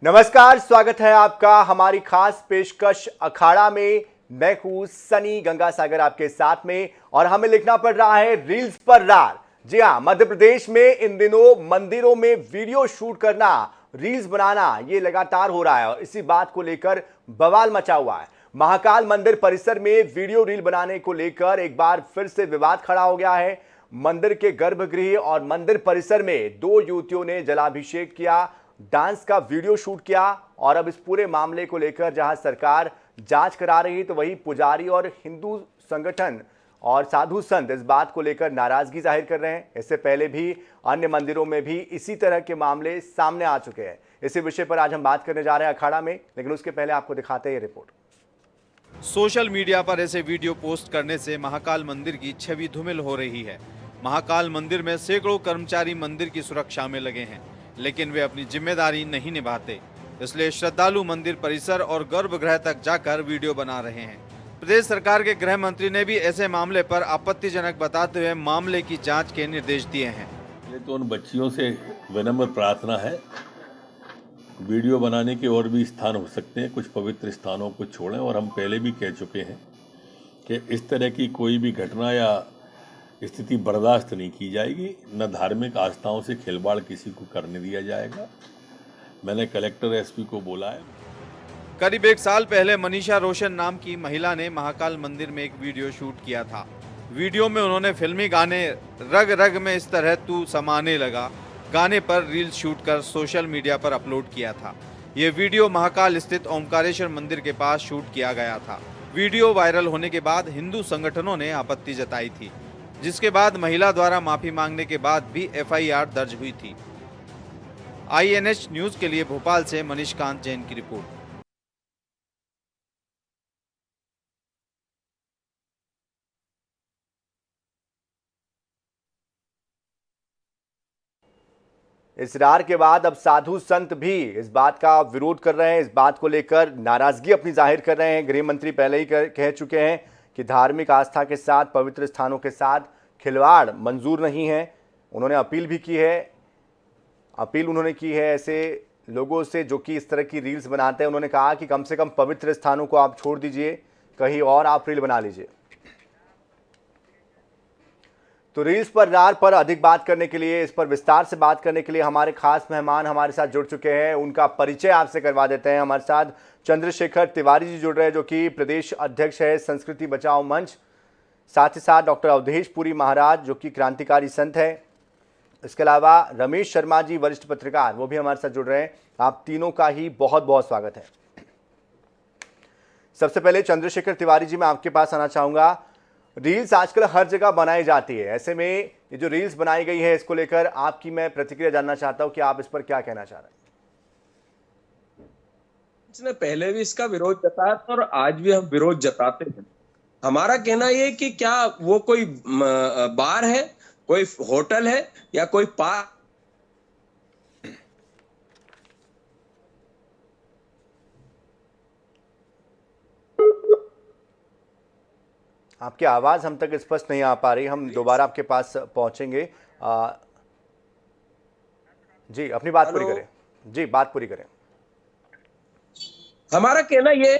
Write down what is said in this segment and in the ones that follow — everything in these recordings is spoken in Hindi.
नमस्कार, स्वागत है आपका हमारी खास पेशकश अखाड़ा में। मैं हूं सनी गंगासागर आपके साथ में और हमें लिखना पड़ रहा है रील्स पर रार। जी हां, मध्य प्रदेश में इन दिनों मंदिरों में वीडियो शूट करना, रील्स बनाना ये लगातार हो रहा है और इसी बात को लेकर बवाल मचा हुआ है। महाकाल मंदिर परिसर में वीडियो रील बनाने को लेकर एक बार फिर से विवाद खड़ा हो गया है। मंदिर के गर्भगृह और मंदिर परिसर में दो युवतियों ने जलाभिषेक किया, डांस का वीडियो शूट किया और अब इस पूरे मामले को लेकर जहां सरकार जांच करा रही है तो वही पुजारी और हिंदू संगठन और साधु संत इस बात को लेकर नाराजगी जाहिर कर रहे हैं। इससे पहले भी अन्य मंदिरों में भी इसी तरह के मामले सामने आ चुके हैं। इसी विषय पर आज हम बात करने जा रहे हैं अखाड़ा में, लेकिन उसके पहले आपको दिखाते हैं ये रिपोर्ट। सोशल मीडिया पर ऐसे वीडियो पोस्ट करने से महाकाल मंदिर की छवि धूमिल हो रही है। महाकाल मंदिर में सैकड़ों कर्मचारी मंदिर की सुरक्षा में लगे हैं, लेकिन वे अपनी जिम्मेदारी नहीं निभाते। इसलिए श्रद्धालु मंदिर परिसर और गर्भगृह तक जाकर वीडियो बना रहे हैं। प्रदेश सरकार के गृह मंत्री ने भी ऐसे मामले पर आपत्तिजनक बताते हुए मामले की जांच के निर्देश दिए हैं। तो उन बच्चियों से विनम्र प्रार्थना है, वीडियो बनाने के और भी स्थान हो सकते हैं, कुछ पवित्र स्थानों को छोड़ें। और हम पहले भी कह चुके हैं कि इस तरह की कोई भी घटना या स्थिति बर्दाश्त नहीं की जाएगी। न धार्मिक आस्थाओं से खिलवाड़ किसी को करने दिया जाएगा। मैंने कलेक्टर एसपी को बोला है। करीब एक साल पहले मनीषा रोशन नाम की महिला ने महाकाल मंदिर में एक वीडियो शूट किया था। वीडियो में उन्होंने फिल्मी गाने रग रग में इस तरह तू समाने लगा गाने पर रील शूट कर सोशल मीडिया पर अपलोड किया था। ये वीडियो महाकाल स्थित ओमकारेश्वर मंदिर के पास शूट किया गया था। वीडियो वायरल होने के बाद हिंदू संगठनों ने आपत्ति जताई थी, जिसके बाद महिला द्वारा माफी मांगने के बाद भी एफआईआर दर्ज हुई थी। आईएनएच न्यूज के लिए भोपाल से मनीष कांत जैन की रिपोर्ट। इस रार के बाद अब साधु संत भी इस बात का विरोध कर रहे हैं, इस बात को लेकर नाराजगी अपनी जाहिर कर रहे हैं। गृह मंत्री पहले ही कह चुके हैं कि धार्मिक आस्था के साथ, पवित्र स्थानों के साथ खिलवाड़ मंजूर नहीं है। उन्होंने अपील भी की है, उन्होंने की है ऐसे लोगों से जो कि इस तरह की रील्स बनाते हैं। उन्होंने कहा कि कम से कम पवित्र स्थानों को आप छोड़ दीजिए, कहीं और आप रील बना लीजिए। तो रील्स पर रार पर अधिक बात करने के लिए, इस पर विस्तार से बात करने के लिए हमारे खास मेहमान हमारे साथ जुड़ चुके हैं। उनका परिचय आपसे करवा देते हैं। हमारे साथ चंद्रशेखर तिवारी जी जुड़ रहे हैं, जो कि प्रदेश अध्यक्ष है संस्कृति बचाओ मंच। साथ ही साथ डॉक्टर अवधेश पुरी महाराज, जो कि क्रांतिकारी संत है। इसके अलावा रमेश शर्मा जी, वरिष्ठ पत्रकार, वो भी हमारे साथ जुड़ रहे हैं। आप तीनों का ही बहुत बहुत स्वागत है। सबसे पहले चंद्रशेखर तिवारी जी, मैं आपके पास आना चाहूंगा। रील्स आजकल हर जगह बनाई जाती है, ऐसे में ये जो रील्स बनाई गई है इसको लेकर आपकी मैं प्रतिक्रिया जानना चाहता हूं कि आप इस पर क्या कहना चाह रहे हैं। इसने पहले भी इसका विरोध जताया और आज भी हम विरोध जताते हैं। हमारा कहना यह कि क्या वो कोई बार है, कोई होटल है या कोई पार्क। आपकी आवाज हम तक स्पष्ट नहीं आ पा रही, हम दोबारा आपके पास पहुंचेंगे। जी, अपनी बात पूरी करें। जी, बात पूरी करें। हमारा कहना ये,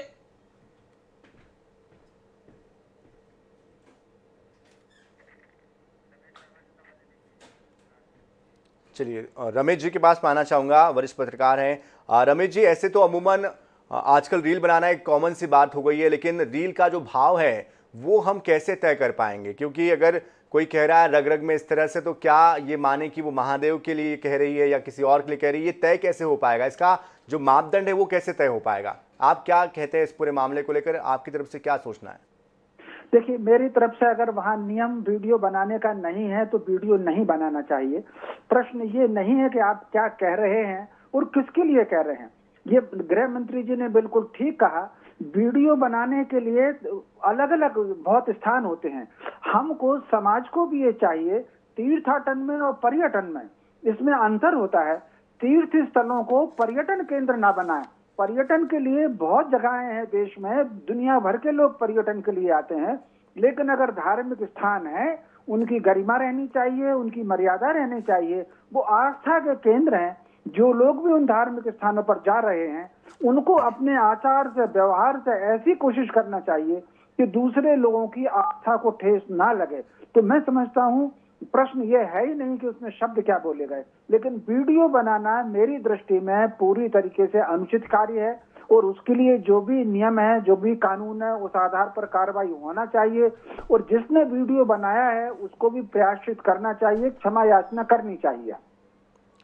चलिए रमेश जी के पास मैं आना चाहूंगा, वरिष्ठ पत्रकार हैं। रमेश जी, ऐसे तो अमूमन आजकल रील बनाना एक कॉमन सी बात हो गई है, लेकिन रील का जो भाव है वो हम कैसे तय कर पाएंगे? क्योंकि अगर कोई कह रहा है रग रग में इस तरह से, तो क्या ये माने कि वो महादेव के लिए कह रही है या किसी और के लिए कह रही है? ये तय कैसे हो पाएगा? इसका जो मापदंड है वो कैसे तय हो पाएगा? आप क्या कहते हैं इस पूरे मामले को लेकर? आपकी तरफ से क्या सोचना है? देखिए, मेरी तरफ से अगर वहाँ नियम वीडियो बनाने का नहीं है तो वीडियो नहीं बनाना चाहिए। प्रश्न ये नहीं है कि आप क्या कह रहे हैं और किसके लिए कह रहे हैं। ये गृह मंत्री जी ने बिल्कुल ठीक कहा, वीडियो बनाने के लिए अलग अलग बहुत स्थान होते हैं। हमको, समाज को भी ये चाहिए, तीर्थाटन में और पर्यटन में इसमें अंतर होता है। तीर्थ स्थलों को पर्यटन केंद्र ना बनाएं। पर्यटन के लिए बहुत जगहें हैं देश में, दुनिया भर के लोग पर्यटन के लिए आते हैं, लेकिन अगर धार्मिक स्थान है उनकी गरिमा रहनी चाहिए, उनकी मर्यादा रहनी चाहिए। वो आस्था के केंद्र हैं, जो लोग भी उन धार्मिक स्थानों पर जा रहे हैं उनको अपने आचार से, व्यवहार से ऐसी कोशिश करना चाहिए कि दूसरे लोगों की आस्था को ठेस ना लगे। तो मैं समझता हूं प्रश्न ये है ही नहीं कि उसमें शब्द क्या बोले गए, लेकिन वीडियो बनाना मेरी दृष्टि में पूरी तरीके से अनुचित कार्य है और उसके लिए जो भी नियम है, जो भी कानून है, उस आधार पर कार्रवाई होना चाहिए और जिसने वीडियो बनाया है उसको भी प्रायश्चित करना चाहिए, क्षमा याचना करनी चाहिए।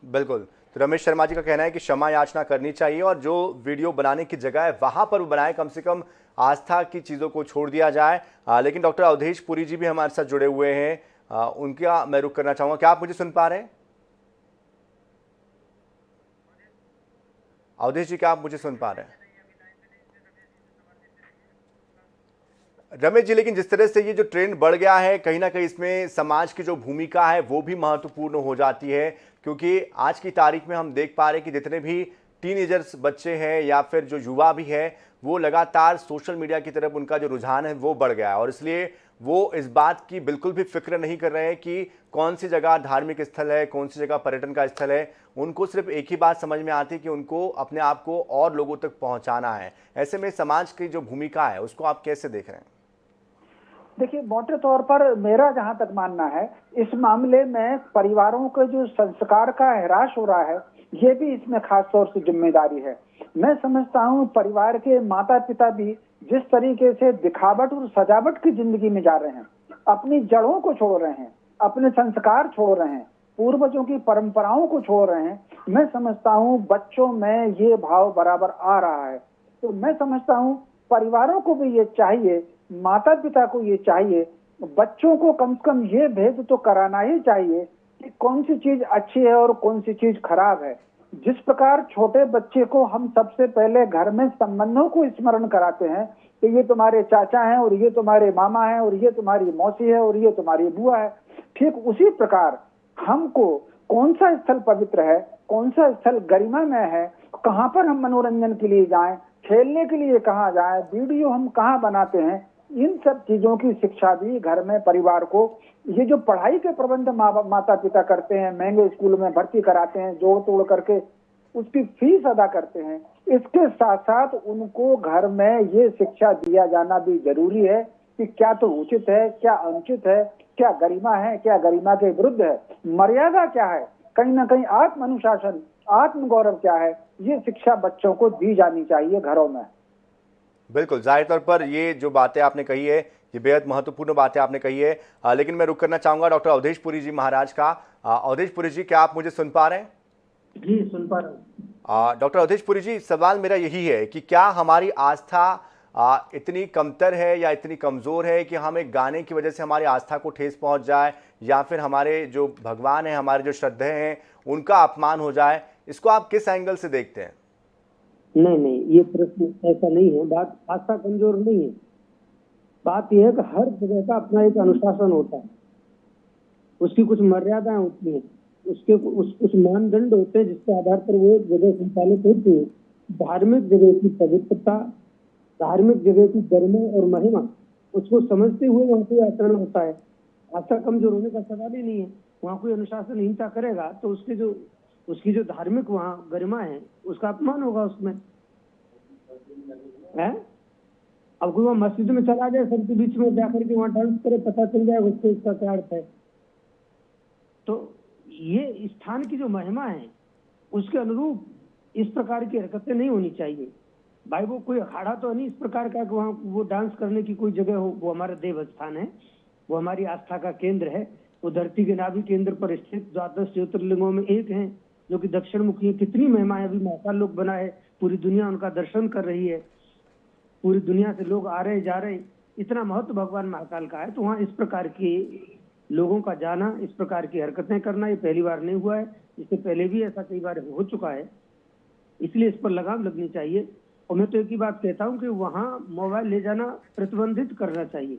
बिल्कुल। तो रमेश शर्मा जी का कहना है कि क्षमा याचना करनी चाहिए और जो वीडियो बनाने की जगह है वहां पर वो बनाए, कम से कम आस्था की चीज़ों को छोड़ दिया जाए। लेकिन डॉक्टर अवधेश पुरी जी भी हमारे साथ जुड़े हुए हैं, उनका मैं रुख करना चाहूँगा। क्या आप मुझे सुन पा रहे हैं अवधेश जी? क्या आप मुझे सुन पा रहे हैं रमेश जी? लेकिन जिस तरह से ये जो ट्रेंड बढ़ गया है, कहीं ना कहीं इसमें समाज की जो भूमिका है वो भी महत्वपूर्ण हो जाती है, क्योंकि आज की तारीख में हम देख पा रहे हैं कि जितने भी टीनेजर्स बच्चे हैं या फिर जो युवा भी है वो लगातार सोशल मीडिया की तरफ उनका जो रुझान है वो बढ़ गया है और इसलिए वो इस बात की बिल्कुल भी फिक्र नहीं कर रहे हैं कि कौन सी जगह धार्मिक स्थल है, कौन सी जगह पर्यटन का स्थल है। उनको सिर्फ एक ही बात समझ में आती है कि उनको अपने आप को और लोगों तक पहुंचाना है। ऐसे में समाज की जो भूमिका है उसको आप कैसे देख रहे हैं? देखिए, मोटे तौर पर मेरा जहां तक मानना है इस मामले में परिवारों के जो संस्कार का ह्रास हो रहा है ये भी इसमें खास तौर से जिम्मेदारी है। मैं समझता हूं परिवार के माता पिता भी जिस तरीके से दिखावट और सजावट की जिंदगी में जा रहे हैं, अपनी जड़ों को छोड़ रहे हैं, अपने संस्कार छोड़ रहे हैं, पूर्वजों की परंपराओं को छोड़ रहे हैं, मैं समझता हूं बच्चों में ये भाव बराबर आ रहा है। तो मैं समझता हूं परिवारों को भी ये चाहिए, माता पिता को ये चाहिए, बच्चों को कम से कम ये भेद तो कराना ही चाहिए कि कौन सी चीज अच्छी है और कौन सी चीज खराब है। जिस प्रकार छोटे बच्चे को हम सबसे पहले घर में संबंधों को स्मरण कराते हैं कि ये तुम्हारे चाचा हैं और ये तुम्हारे मामा हैं और ये तुम्हारी मौसी है और ये तुम्हारी बुआ है, ठीक उसी प्रकार हमको कौन सा स्थल पवित्र है, कौन सा स्थल गरिमा में है, कहाँ पर हम मनोरंजन के लिए जाएं, खेलने के लिए कहाँ जाएं, वीडियो हम कहाँ बनाते हैं, इन सब चीजों की शिक्षा भी घर में परिवार को, ये जो पढ़ाई के प्रबंध माता पिता करते हैं, महंगे स्कूल में भर्ती कराते हैं, जोड़ तोड़ करके उसकी फीस अदा करते हैं, इसके साथ साथ उनको घर में ये शिक्षा दिया जाना भी जरूरी है कि क्या तो उचित है, क्या अनुचित है, क्या गरिमा है, क्या गरिमा के विरुद्ध है, मर्यादा क्या है, कहीं ना कहीं आत्म अनुशासन, आत्म गौरव क्या है, ये शिक्षा बच्चों को दी जानी चाहिए घरों में। बिल्कुल, जाहिर तौर पर ये जो बातें आपने कही है ये बेहद महत्वपूर्ण बातें आपने कही है। लेकिन मैं रुक करना चाहूंगा डॉक्टर अवधेश पुरी जी महाराज का। अवधेश पुरी जी, क्या आप मुझे सुन पा रहे हैं? जी, सुन पा रहा हूँ। डॉक्टर अवधेश पुरी जी, सवाल मेरा यही है कि क्या हमारी आस्था इतनी कमतर है या इतनी कमज़ोर है कि हम एक गाने की वजह से हमारी आस्था को ठेस पहुंच जाए, या फिर हमारे जो भगवान हैं, हमारे जो श्रद्धेय हैं, उनका अपमान हो जाए? इसको आप किस एंगल से देखते हैं? नहीं, ये प्रश्न ऐसा नहीं है। बात आस्था कमजोर नहीं है, बात यह है कि हर जगह का अपना एक अनुशासन होता है, उसकी कुछ मर्यादाएं होती हैं, उसके कुछ मानदंड होते हैं जिसके आधार पर वो जगह संचालित होती है। धार्मिक जगह की पवित्रता, धार्मिक जगह की गरिमा और महिमा, उसको समझते हुए वहाँ कोई आचरण होता है। आस्था कमजोर होने का सवाल ही नहीं है। वहाँ कोई अनुशासनहीनता करेगा तो उसकी जो धार्मिक वहाँ गरिमा है उसका अपमान होगा उसमें, है? अब कोई वहाँ मस्जिद में चला जाए, सबके बीच में जाकर के वहाँ डांस करे, पता चल जाएगा उसको इसका क्या अर्थ है। तो ये स्थान की जो महिमा है उसके अनुरूप इस प्रकार की हरकतें नहीं होनी चाहिए। भाई वो कोई अखाड़ा तो नहीं इस प्रकार का कि वहाँ वो डांस करने की कोई जगह हो। वो हमारा देव स्थान है, वो हमारी आस्था का केंद्र है। वो धरती के नाभि केंद्र पर स्थित द्वादश ज्योतिर्लिंगों में एक है जो कि दक्षिण मुखी है। कितनी महिमा है, अभी महाकाल लोक बना है, पूरी दुनिया उनका दर्शन कर रही है, पूरी दुनिया से लोग आ रहे जा रहे, इतना महत्व भगवान महाकाल का है। तो वहाँ इस प्रकार के लोगों का जाना, इस प्रकार की हरकतें करना ये पहली बार नहीं हुआ है, इससे पहले भी ऐसा कई बार हो चुका है। इसलिए इस पर लगाम लगनी चाहिए। और मैं तो एक ही बात कहता हूँ कि वहाँ मोबाइल ले जाना प्रतिबंधित करना चाहिए।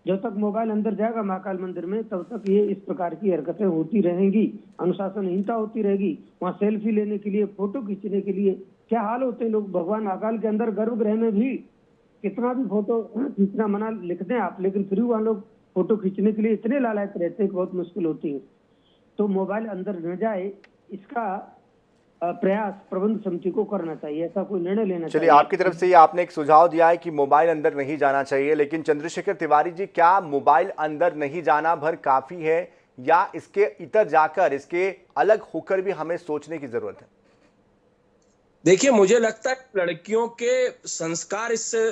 जब तक मोबाइल अंदर जाएगा महाकाल मंदिर में तब तक ये इस प्रकार की हरकतें होती रहेंगी, अनुशासनहीनता होती रहेगी। वहाँ सेल्फी लेने के लिए, फोटो खींचने के लिए क्या हाल होते हैं लोग। भगवान महाकाल के अंदर गर्भगृह में भी कितना भी फोटो खींचना मना लिखते हैं आप, लेकिन फिर वहाँ लोग फोटो खींचने के लिए इतने लालायत रहते हैं कि बहुत मुश्किल होती है। तो मोबाइल अंदर न जाए, इसका प्रयास प्रबंध समिति को करना चाहिए, ऐसा कोई निर्णय लेना चलिए, चाहिए। आपकी तरफ से ये आपने एक सुझाव दिया है कि मोबाइल अंदर नहीं जाना चाहिए, लेकिन चंद्रशेखर तिवारी जी, क्या मोबाइल अंदर नहीं जाना भर काफी है या इसके इतर जाकर, इसके अलग होकर भी हमें सोचने की जरूरत है? देखिए, मुझे लगता है लड़कियों के संस्कार इससे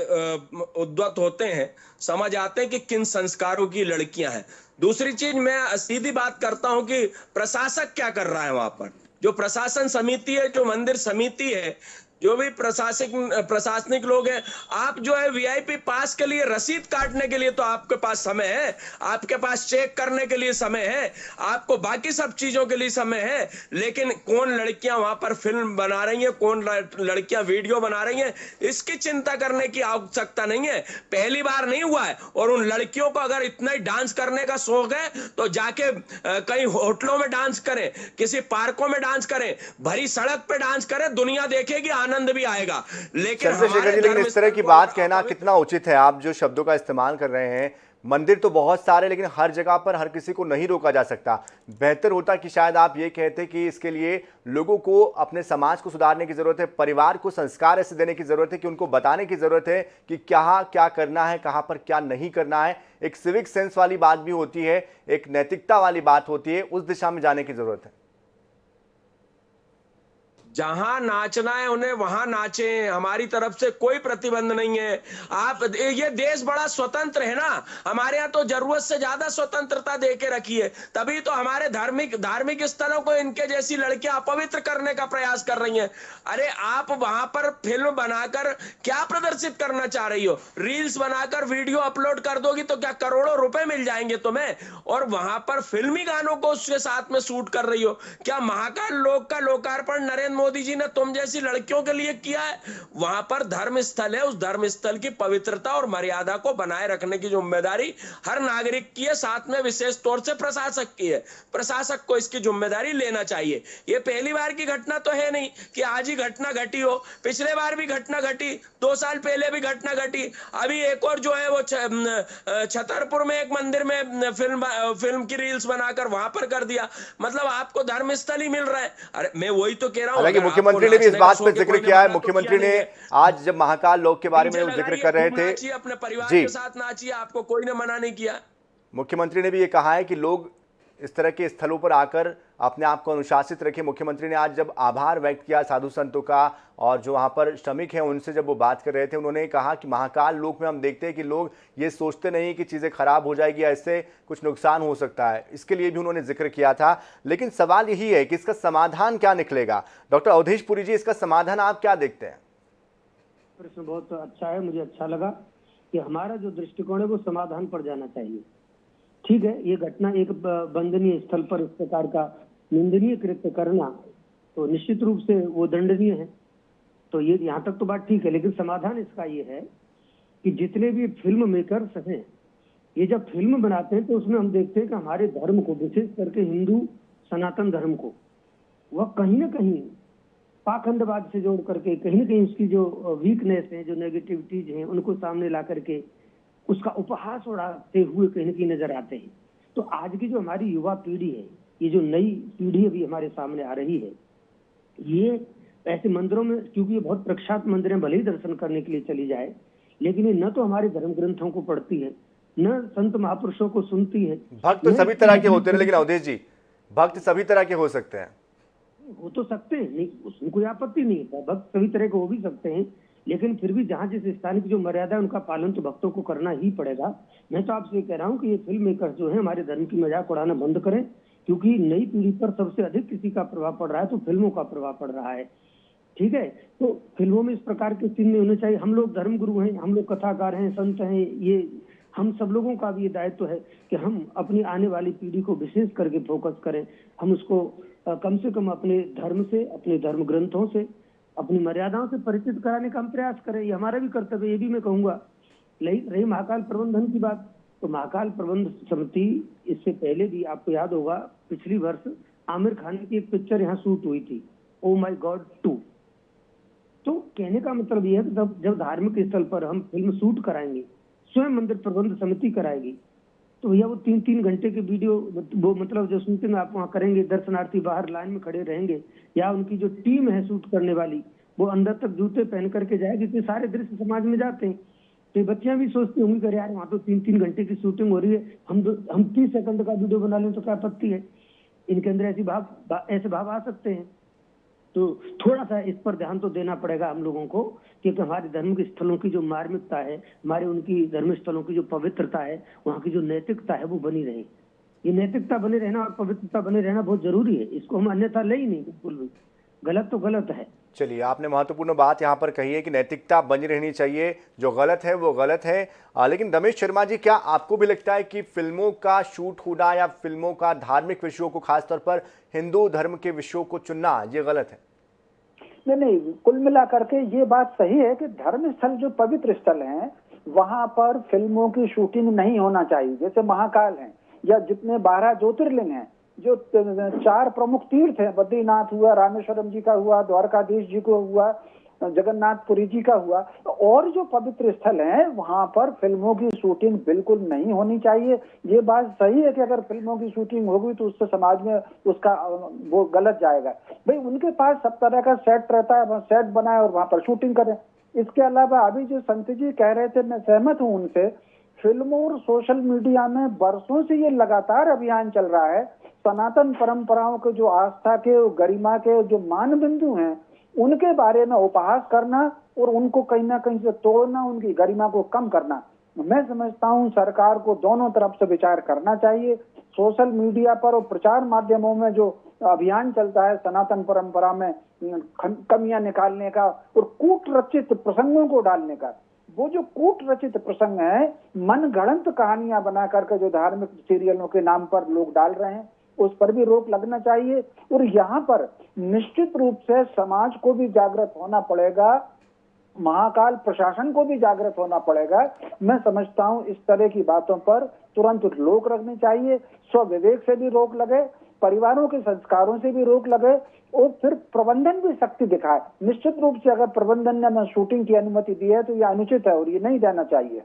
उद्गत होते हैं, समझ आते हैं कि किन संस्कारों की लड़कियां हैं। दूसरी चीज, मैं सीधी बात करता हूं कि प्रशासक क्या कर रहा है वहां पर। जो प्रशासन समिति है, जो मंदिर समिति है, जो भी प्रशासनिक लोग हैं, आप जो है वीआईपी पास के लिए रसीद काटने के लिए तो आपके पास समय है, आपके पास चेक करने के लिए समय है, आपको बाकी सब चीजों के लिए समय है, लेकिन कौन लड़कियां वहां पर फिल्म बना रही हैं, कौन लड़कियां वीडियो बना रही हैं, इसकी चिंता करने की आवश्यकता नहीं है। पहली बार नहीं हुआ है। और उन लड़कियों को अगर इतना ही डांस करने का शौक है तो जाके कहीं होटलों में डांस करें, किसी पार्कों में डांस करें, भरी सड़क पे डांस करें, दुनिया देखेगी, आनंद भी आएगा। लेकिन चंद्रशेखर जी, लेकिन इस तरह की बात कहना कितना उचित है? आप जो शब्दों का इस्तेमाल कर रहे हैं, मंदिर तो बहुत सारे, लेकिन हर जगह पर हर किसी को नहीं रोका जा सकता। बेहतर होता कि शायद आप ये कहते कि इसके लिए लोगों को अपने समाज को सुधारने की जरूरत है, परिवार को संस्कार ऐसे देने की जरूरत है कि उनको बताने की जरूरत है कि कहाँ क्या करना है, कहाँ पर क्या नहीं करना है। एक सिविक सेंस वाली बात भी होती है, एक नैतिकता वाली बात होती है, उस दिशा में जाने की जरूरत है। जहां नाचना है उन्हें वहां नाचे, हमारी तरफ से कोई प्रतिबंध नहीं है। आप, ये देश बड़ा स्वतंत्र है ना, हमारे यहाँ तो जरूरत से ज्यादा स्वतंत्रता दे के रखी है, तभी तो हमारे धार्मिक स्थलों को इनके जैसी लड़कियां अपवित्र करने का प्रयास कर रही हैं। अरे आप वहां पर फिल्म बनाकर क्या प्रदर्शित करना चाह रही हो? रील्स बनाकर वीडियो अपलोड कर दोगी तो क्या करोड़ों रुपए मिल जाएंगे तुम्हें? और वहां पर फिल्मी गानों को उसके साथ में शूट कर रही हो। क्या महाकाल लोक का लोकार्पण नरेंद्र मोदी जी ने तुम जैसी लड़कियों के लिए किया है? वहां पर धर्म स्थल है, उस धर्म स्थल की पवित्रता और मर्यादा को बनाए रखने की जिम्मेदारी हर नागरिक की है, साथ में विशेष तौर से प्रशासक की है। प्रशासक को इसकी जिम्मेदारी लेना चाहिए। ये पहली बार की घटना तो है नहीं कि आज ही घटना घटी हो, पिछले बार भी घटना घटी, 2 साल पहले भी घटना घटी, अभी एक और जो है वो छतरपुर में एक मंदिर में फिल्म की रील्स बनाकर वहां पर कर दिया। मतलब आपको धर्म स्थल ही मिल रहा है। अरे मैं वही तो कह रहा हूँ, मुख्यमंत्री ने भी इस बात पे जिक्र किया है। मुख्यमंत्री ने आज जब महाकाल लोक के बारे में जिक्र कर रहे थे, अपने परिवार के साथ नाचिए, आपको कोई ने मना नहीं किया। मुख्यमंत्री ने भी ये कहा है कि लोग इस तरह के स्थलों पर आकर अपने आप को अनुशासित रखें। मुख्यमंत्री ने आज जब आभार व्यक्त किया साधु संतों का और जो वहाँ पर श्रमिक हैं उनसे, जब वो बात कर रहे थे, उन्होंने कहा कि महाकाल लोक में हम देखते हैं कि लोग ये सोचते नहीं कि चीज़ें खराब हो जाएगी, ऐसे कुछ नुकसान हो सकता है, इसके लिए भी उन्होंने जिक्र किया था। लेकिन सवाल यही है कि इसका समाधान क्या निकलेगा? डॉक्टर अवधेश पुरी जी, इसका समाधान आप क्या देखते हैं? प्रश्न बहुत अच्छा है, मुझे अच्छा लगा कि हमारा जो दृष्टिकोण है वो समाधान पर जाना चाहिए। ठीक है, ये घटना एक वंदनीय स्थल पर इस प्रकार का निंदनीय कृत्य करना तो निश्चित रूप से वो दंडनीय है, तो ये यहाँ तक तो बात ठीक है। लेकिन समाधान इसका ये है कि जितने भी फिल्म मेकर्स हैं, ये जब फिल्म बनाते हैं तो उसमें हम देखते हैं कि हमारे धर्म को, विशेष करके हिंदू सनातन धर्म को, वह कहीं ना कहीं पाखंडवाद से जोड़ करके, कहीं ना कहीं उसकी जो वीकनेस है, जो नेगेटिविटीज हैं, उनको सामने ला करके उसका उपहास उड़ाते हुए कहीं ना कहीं नजर आते हैं। तो आज की जो हमारी युवा पीढ़ी है, ये जो नई पीढ़ी अभी हमारे सामने आ रही है, ये ऐसे मंदिरों में, क्योंकि ये बहुत प्रख्यात मंदिर हैं, भले ही दर्शन करने के लिए चली जाए, लेकिन ये न तो हमारे धर्म ग्रंथों को पढ़ती है, न संत महापुरुषों को सुनती है। भक्त तो सभी तरह के होते हैं, लेकिन अवधेश जी, भक्त सभी तरह के हो सकते हैं। हो तो सकते हैं, नहीं, उसमें कोई आपत्ति नहीं है, भक्त सभी तरह के हो भी सकते हैं, लेकिन फिर भी जहाँ जिस स्थान की जो मर्यादा है उनका पालन तो भक्तों को करना ही पड़ेगा। मैं तो आपसे कह रहा हूँ कि ये फिल्म मेकर जो है हमारे धर्म की मजाक उड़ाना बंद करें, क्योंकि नई पीढ़ी पर सबसे अधिक किसी का प्रभाव पड़ रहा है तो फिल्मों का प्रभाव पड़ रहा है। ठीक है, तो फिल्मों में इस प्रकार के सीन नहीं होने चाहिए। हम लोग धर्म गुरु हैं, हम लोग कथाकार हैं, संत हैं, ये हम सब लोगों का भी ये दायित्व है कि हम अपनी आने वाली पीढ़ी को विशेष करके फोकस करें, हम उसको कम से कम अपने धर्म से, अपने धर्म ग्रंथों से, अपनी मर्यादाओं से परिचित कराने का हम प्रयास करें। ये हमारा भी कर्तव्य, ये भी मैं कहूंगा। रही महाकाल प्रबंधन की बात, तो महाकाल प्रबंध समिति, इससे पहले भी आपको याद होगा पिछली वर्ष आमिर खान की एक पिक्चर यहाँ शूट हुई थी, ओ माई गॉड 2। तो कहने का मतलब यह है कि जब धार्मिक स्थल पर हम फिल्म शूट कराएंगे, स्वयं मंदिर प्रबंध समिति कराएगी, तो भैया वो 3-3 घंटे के वीडियो, वो मतलब जो शूटिंग आप वहाँ करेंगे, दर्शनार्थी बाहर लाइन में खड़े रहेंगे, या उनकी जो टीम है शूट करने वाली वो अंदर तक जूते पहन करके जाएगी, इतने सारे दृश्य समाज में जाते हैं। तो ये बच्चियां भी सोचती होंगी कि यार वहाँ तो 3-3 घंटे की शूटिंग हो रही है, हम 30 सेकंड का वीडियो बना लें तो क्या आपत्ति है। इनके अंदर ऐसे भाव आ सकते हैं। तो थोड़ा सा इस पर ध्यान तो देना पड़ेगा हम लोगों को, क्योंकि हमारे धर्म के स्थलों की जो मार्मिकता है, हमारे उनकी धर्म स्थलों की जो पवित्रता है, वहाँ की जो नैतिकता है वो बनी रहे। ये नैतिकता बने रहना और पवित्रता बने रहना बहुत जरूरी है, इसको हम अन्यथा ले ही नहीं, बिल्कुल भी। गलत तो गलत है। चलिए, आपने महत्वपूर्ण बात यहाँ पर कही है कि नैतिकता बनी रहनी चाहिए, जो गलत है वो गलत है। लेकिन रमेश शर्मा जी, क्या आपको भी लगता है कि फिल्मों का शूट होना या फिल्मों का धार्मिक विषयों को, खासतौर पर हिंदू धर्म के विषयों को चुनना, ये गलत है? नहीं, कुल मिला करके ये बात सही है कि धर्म स्थल जो पवित्र स्थल हैं वहां पर फिल्मों की शूटिंग नहीं होना चाहिए। जैसे महाकाल है या जितने 12 ज्योतिर्लिंग हैं, जो 4 प्रमुख तीर्थ हैं, बद्रीनाथ हुआ, रामेश्वरम जी का हुआ, द्वारकाधीश जी को हुआ, जगन्नाथपुरी जी का हुआ, और जो पवित्र स्थल हैं वहां पर फिल्मों की शूटिंग बिल्कुल नहीं होनी चाहिए। ये बात सही है कि अगर फिल्मों की शूटिंग होगी तो उससे समाज में उसका वो गलत जाएगा। भाई उनके पास सब तरह का सेट रहता है, सेट बनाए और वहां पर शूटिंग करें। इसके अलावा अभी जो संत जी कह रहे थे, मैं सहमत हूँ उनसे, फिल्मों और सोशल मीडिया में बरसों से ये लगातार अभियान चल रहा है। सनातन परंपराओं के जो आस्था के, गरिमा के जो मान बिंदु हैं, उनके बारे में उपहास करना और उनको कहीं ना कहीं से तोड़ना, उनकी गरिमा को कम करना, मैं समझता हूं सरकार को दोनों तरफ से विचार करना चाहिए। सोशल मीडिया पर और प्रचार माध्यमों में जो अभियान चलता है सनातन परंपरा में कमियां निकालने का और कूट रचित प्रसंगों को डालने का, वो जो कूट रचित प्रसंग है, मन गढ़ंत कहानियां बना करके जो धार्मिक सीरियलों के नाम पर लोग डाल रहे हैं, उस पर भी रोक लगना चाहिए। और यहाँ पर निश्चित रूप से समाज को भी जागृत होना पड़ेगा, महाकाल प्रशासन को भी जागृत होना पड़ेगा। मैं समझता हूँ इस तरह की बातों पर तुरंत रोक लगनी चाहिए। स्व विवेक से भी रोक लगे, परिवारों के संस्कारों से भी रोक लगे, और फिर प्रबंधन भी शक्ति दिखाए। निश्चित रूप से अगर प्रबंधन ने शूटिंग की अनुमति दी है तो यह अनुचित है और ये नहीं देना चाहिए।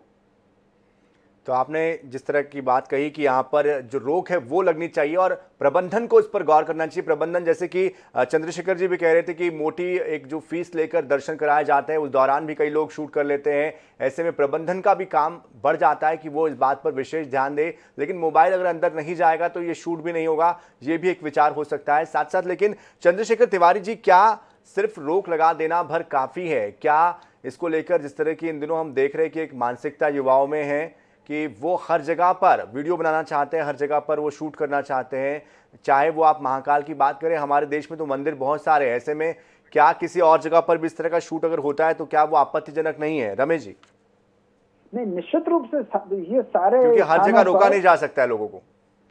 तो आपने जिस तरह की बात कही कि यहाँ पर जो रोक है वो लगनी चाहिए और प्रबंधन को इस पर गौर करना चाहिए। प्रबंधन, जैसे कि चंद्रशेखर जी भी कह रहे थे कि मोटी एक जो फीस लेकर दर्शन कराए जाते हैं, उस दौरान भी कई लोग शूट कर लेते हैं। ऐसे में प्रबंधन का भी काम बढ़ जाता है कि वो इस बात पर विशेष ध्यान दे। लेकिन मोबाइल अगर अंदर नहीं जाएगा तो ये शूट भी नहीं होगा, ये भी एक विचार हो सकता है साथ साथ। लेकिन चंद्रशेखर तिवारी जी, क्या सिर्फ रोक लगा देना भर काफ़ी है? क्या इसको लेकर जिस तरह की इन दिनों हम देख रहे हैं कि एक मानसिकता युवाओं में है कि वो हर जगह पर वीडियो बनाना चाहते हैं, हर जगह पर वो शूट करना चाहते हैं, चाहे वो आप महाकाल की बात करें, हमारे देश में तो मंदिर बहुत सारे हैं। ऐसे में क्या किसी और जगह पर भी इस तरह का शूट अगर होता है तो क्या वो आपत्तिजनक नहीं है? रमेश जी। नहीं, निश्चित रूप से ये सारे, क्योंकि हर जगह रोका नहीं जा सकता है लोगों को।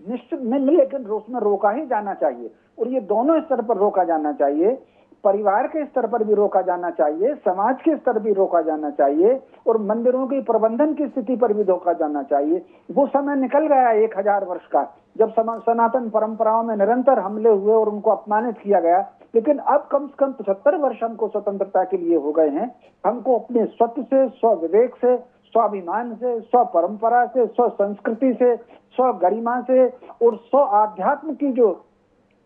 निश्चित नहीं, लेकिन उसमें रोका ही जाना चाहिए और ये दोनों स्तर पर रोका जाना चाहिए। परिवार के स्तर पर भी रोका जाना चाहिए, समाज के स्तर भी रोका जाना चाहिए और मंदिरों की प्रबंधन की स्थिति पर भी रोका जाना चाहिए। वो समय निकल गया 1000 वर्ष का, जब सनातन परंपराओं में निरंतर हमले हुए और उनको अपमानित किया गया। लेकिन अब कम से कम 75 वर्ष हमको स्वतंत्रता के लिए हो गए हैं। हमको अपने स्वत्व से, स्व विवेक से, स्वाभिमान से, स्व परंपरा से, स्व संस्कृति से, स्व गरिमा से और स्व आध्यात्म की जो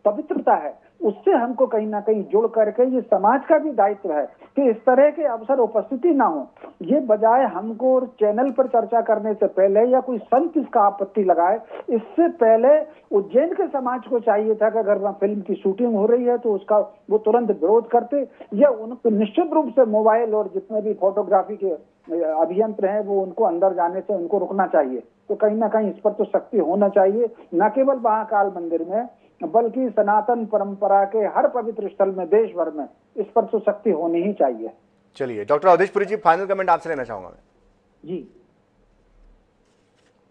पवित्रता है उससे हमको कहीं ना कहीं जुड़ करके, ये समाज का भी दायित्व है कि इस तरह के अवसर उपस्थिति ना हो। ये बजाय हमको और चैनल पर चर्चा करने से पहले या कोई संत इसका आपत्ति लगाए, इससे पहले उज्जैन के समाज को चाहिए था कि अगर वहाँ फिल्म की शूटिंग हो रही है तो उसका वो तुरंत विरोध करते, या उनको निश्चित रूप से मोबाइल और जितने भी फोटोग्राफी के अभियंत्र हैं वो उनको अंदर जाने से उनको रुकना चाहिए। तो कहीं ना कहीं इस पर तो सख्ती होना चाहिए, न केवल महाकाल मंदिर में बल्कि सनातन परंपरा के हर पवित्र स्थल में, देश भर में इस पर तो सख्ती होनी ही चाहिए। चलिए डॉक्टर अवधेशपुरी जी, फाइनल कमेंट आपसे लेना चाहूंगा मैं। जी,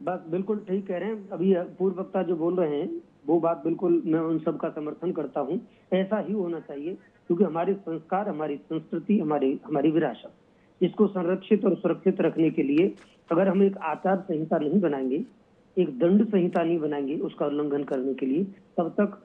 बात बिल्कुल ठीक कह रहे हैं। अभी पूर्व वक्ता जो बोल रहे हैं वो बात बिल्कुल मैं उन सब का समर्थन करता हूँ। ऐसा ही होना चाहिए क्योंकि हमारे संस्कार, हमारी संस्कृति, हमारी विरासत, इसको संरक्षित और सुरक्षित रखने के लिए अगर हम एक आचार संहिता नहीं बनाएंगे, एक दंड संहिता नहीं बनाएंगे उसका उल्लंघन करने के लिए, तब तक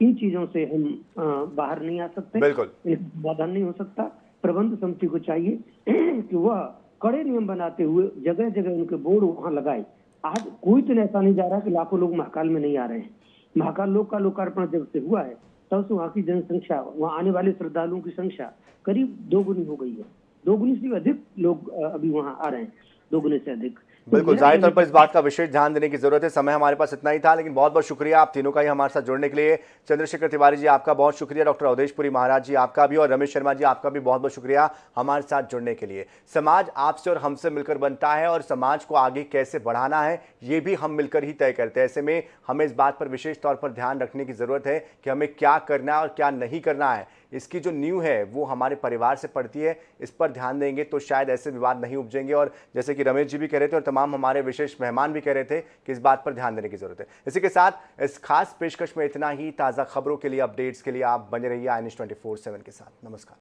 इन चीजों से हम बाहर नहीं आ सकते, बिल्कुल समाधान नहीं हो सकता। प्रबंध समिति को चाहिए कि वह कड़े नियम बनाते हुए जगह जगह उनके बोर्ड वहां लगाए आज कोई तो ऐसा नहीं जा रहा कि लाखों लोग महाकाल में नहीं आ रहे हैं। महाकाल लोक का लोकार्पण जब से हुआ है तब से वहाँ की जनसंख्या, वहाँ आने वाले श्रद्धालुओं की संख्या करीब दोगुनी हो गई है। दोगुनी से अधिक लोग अभी वहाँ आ रहे हैं, दोगुने से अधिक। बिल्कुल, जाहिर तौर पर इस बात का विशेष ध्यान देने की जरूरत है। समय हमारे पास इतना ही था, लेकिन बहुत बहुत शुक्रिया आप तीनों का ही हमारे साथ जुड़ने के लिए। चंद्रशेखर तिवारी जी आपका बहुत शुक्रिया, डॉक्टर अवधेशपुरी महाराज जी आपका भी, और रमेश शर्मा जी आपका भी बहुत बहुत शुक्रिया हमारे साथ जुड़ने के लिए। समाज आपसे और हमसे मिलकर बनता है, और समाज को आगे कैसे बढ़ाना है ये भी हम मिलकर ही तय करते हैं। ऐसे में हमें इस बात पर विशेष तौर पर ध्यान रखने की जरूरत है कि हमें क्या करना है और क्या नहीं करना है। इसकी जो नींव है वो हमारे परिवार से पड़ती है। इस पर ध्यान देंगे तो शायद ऐसे विवाद नहीं उपजेंगे, और जैसे कि रमेश जी भी कह रहे थे और तमाम हमारे विशेष मेहमान भी कह रहे थे कि इस बात पर ध्यान देने की जरूरत है। इसी के साथ इस खास पेशकश में इतना ही। ताज़ा खबरों के लिए, अपडेट्स के लिए आप बने रहिए INS 24/7 के साथ। नमस्कार।